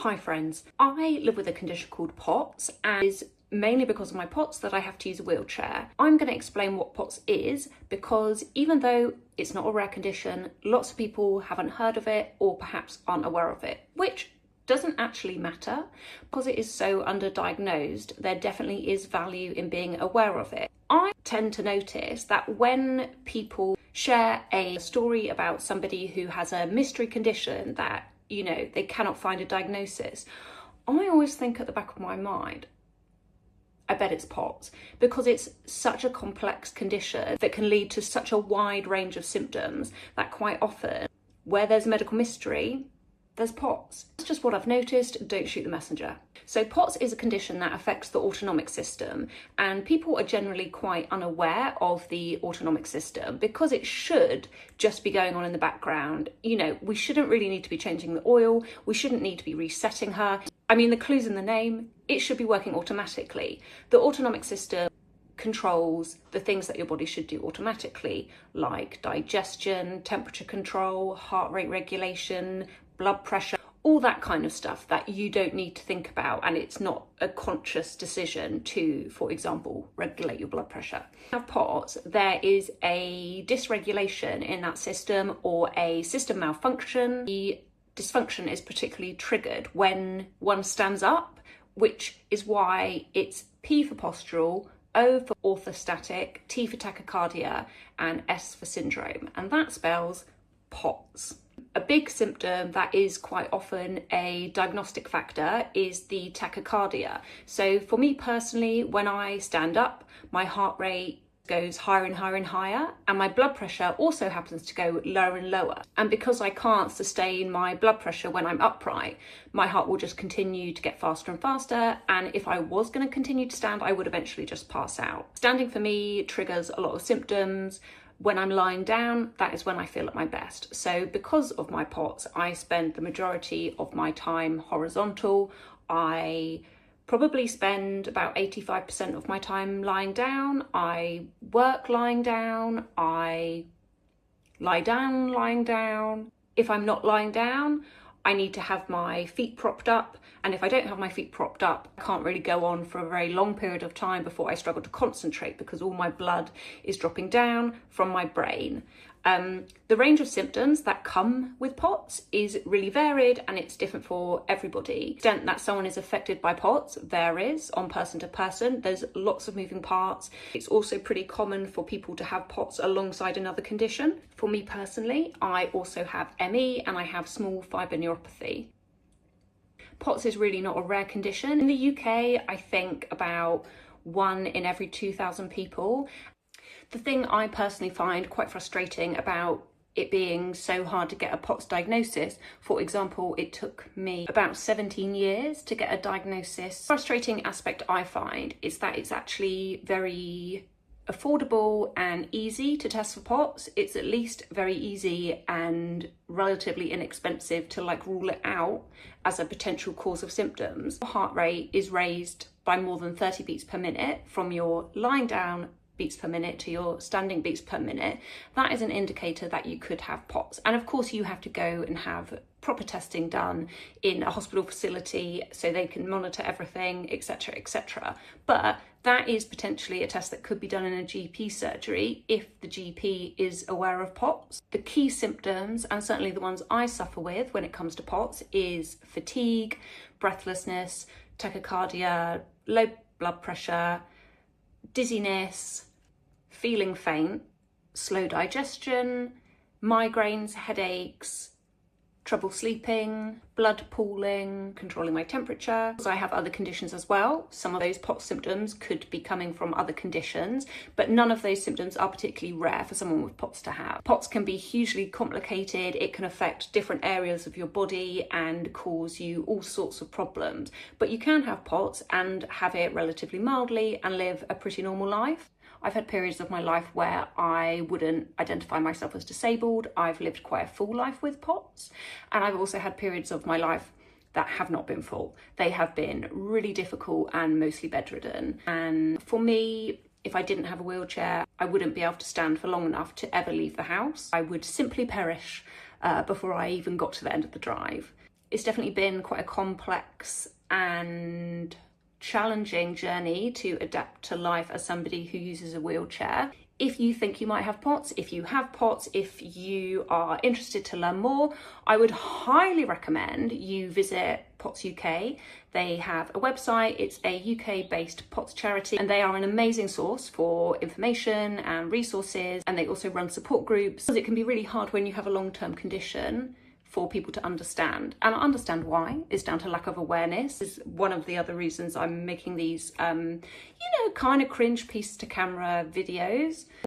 Hi friends, I live with a condition called PoTS, and it's mainly because of my PoTS that I have to use a wheelchair. I'm going to explain what PoTS is because even though it's not a rare condition, lots of people haven't heard of it or perhaps aren't aware of it, which doesn't actually matter because it is so underdiagnosed. There definitely is value in being aware of it. I tend to notice that when people share a story about somebody who has a mystery condition that, you know, they cannot find a diagnosis, I always think at the back of my mind, I bet it's PoTS, because it's such a complex condition that can lead to such a wide range of symptoms that quite often, where there's medical mystery, there's PoTS. That's just what I've noticed, don't shoot the messenger. So PoTS is a condition that affects the autonomic system, and people are generally quite unaware of the autonomic system because it should just be going on in the background. You know, we shouldn't really need to be changing the oil, we shouldn't need to be resetting her. I mean, the clue's in the name, it should be working automatically. The autonomic system controls the things that your body should do automatically, like digestion, temperature control, heart rate regulation, blood pressure, all that kind of stuff that you don't need to think about, and it's not a conscious decision to, for example, regulate your blood pressure. Now, PoTS, there is a dysregulation in that system or a system malfunction. The dysfunction is particularly triggered when one stands up, which is why it's P for postural, O for orthostatic, T for tachycardia, and S for syndrome, and that spells PoTS. A big symptom that is quite often a diagnostic factor is the tachycardia. So for me personally, when I stand up, my heart rate goes higher and higher and higher, and my blood pressure also happens to go lower and lower. And because I can't sustain my blood pressure when I'm upright, my heart will just continue to get faster and faster, and if I was going to continue to stand, I would eventually just pass out. Standing for me triggers a lot of symptoms. When I'm lying down, that is when I feel at my best. So because of my PoTS, I spend the majority of my time horizontal. I probably spend about 85% of my time lying down. I work lying down. I lie down lying down. If I'm not lying down, I need to have my feet propped up, and if I don't have my feet propped up, I can't really go on for a very long period of time before I struggle to concentrate because all my blood is dropping down from my brain. The range of symptoms that come with PoTS is really varied, and it's different for everybody. The extent that someone is affected by PoTS varies on person to person. There's lots of moving parts. It's also pretty common for people to have PoTS alongside another condition. For me personally, I also have ME and I have small fibre neuropathy. PoTS is really not a rare condition. In the UK, I think about 1 in every 2,000 people. The thing I personally find quite frustrating about it being so hard to get a PoTS diagnosis, for example, it took me about 17 years to get a diagnosis. The frustrating aspect I find is that it's actually very affordable and easy to test for PoTS. It's at least very easy and relatively inexpensive to rule it out as a potential cause of symptoms. Your heart rate is raised by more than 30 beats per minute from your lying down beats per minute to your standing beats per minute. That is an indicator that you could have PoTS. And of course you have to go and have proper testing done in a hospital facility so they can monitor everything, etc, etc. But that is potentially a test that could be done in a GP surgery if the GP is aware of PoTS. The key symptoms, and certainly the ones I suffer with when it comes to PoTS, is fatigue, breathlessness, tachycardia, low blood pressure, dizziness, feeling faint, slow digestion, migraines, headaches, trouble sleeping, blood pooling, controlling my temperature. So I have other conditions as well. Some of those PoTS symptoms could be coming from other conditions, but none of those symptoms are particularly rare for someone with PoTS to have. PoTS can be hugely complicated. It can affect different areas of your body and cause you all sorts of problems. But you can have PoTS and have it relatively mildly and live a pretty normal life. I've had periods of my life where I wouldn't identify myself as disabled. I've lived quite a full life with PoTS, and I've also had periods of my life that have not been full. They have been really difficult and mostly bedridden. And for me, if I didn't have a wheelchair, I wouldn't be able to stand for long enough to ever leave the house. I would simply perish before I even got to the end of the drive. It's definitely been quite a complex and challenging journey to adapt to life as somebody who uses a wheelchair. If you think you might have PoTS, if you have PoTS, if you are interested to learn more, I would highly recommend you visit PoTS UK. They have a website, it's a UK-based PoTS charity, and they are an amazing source for information and resources, and they also run support groups. It can be really hard when you have a long-term condition for people to understand, and I understand why. It's down to lack of awareness. Is one of the other reasons I'm making these kind of cringe piece to camera videos.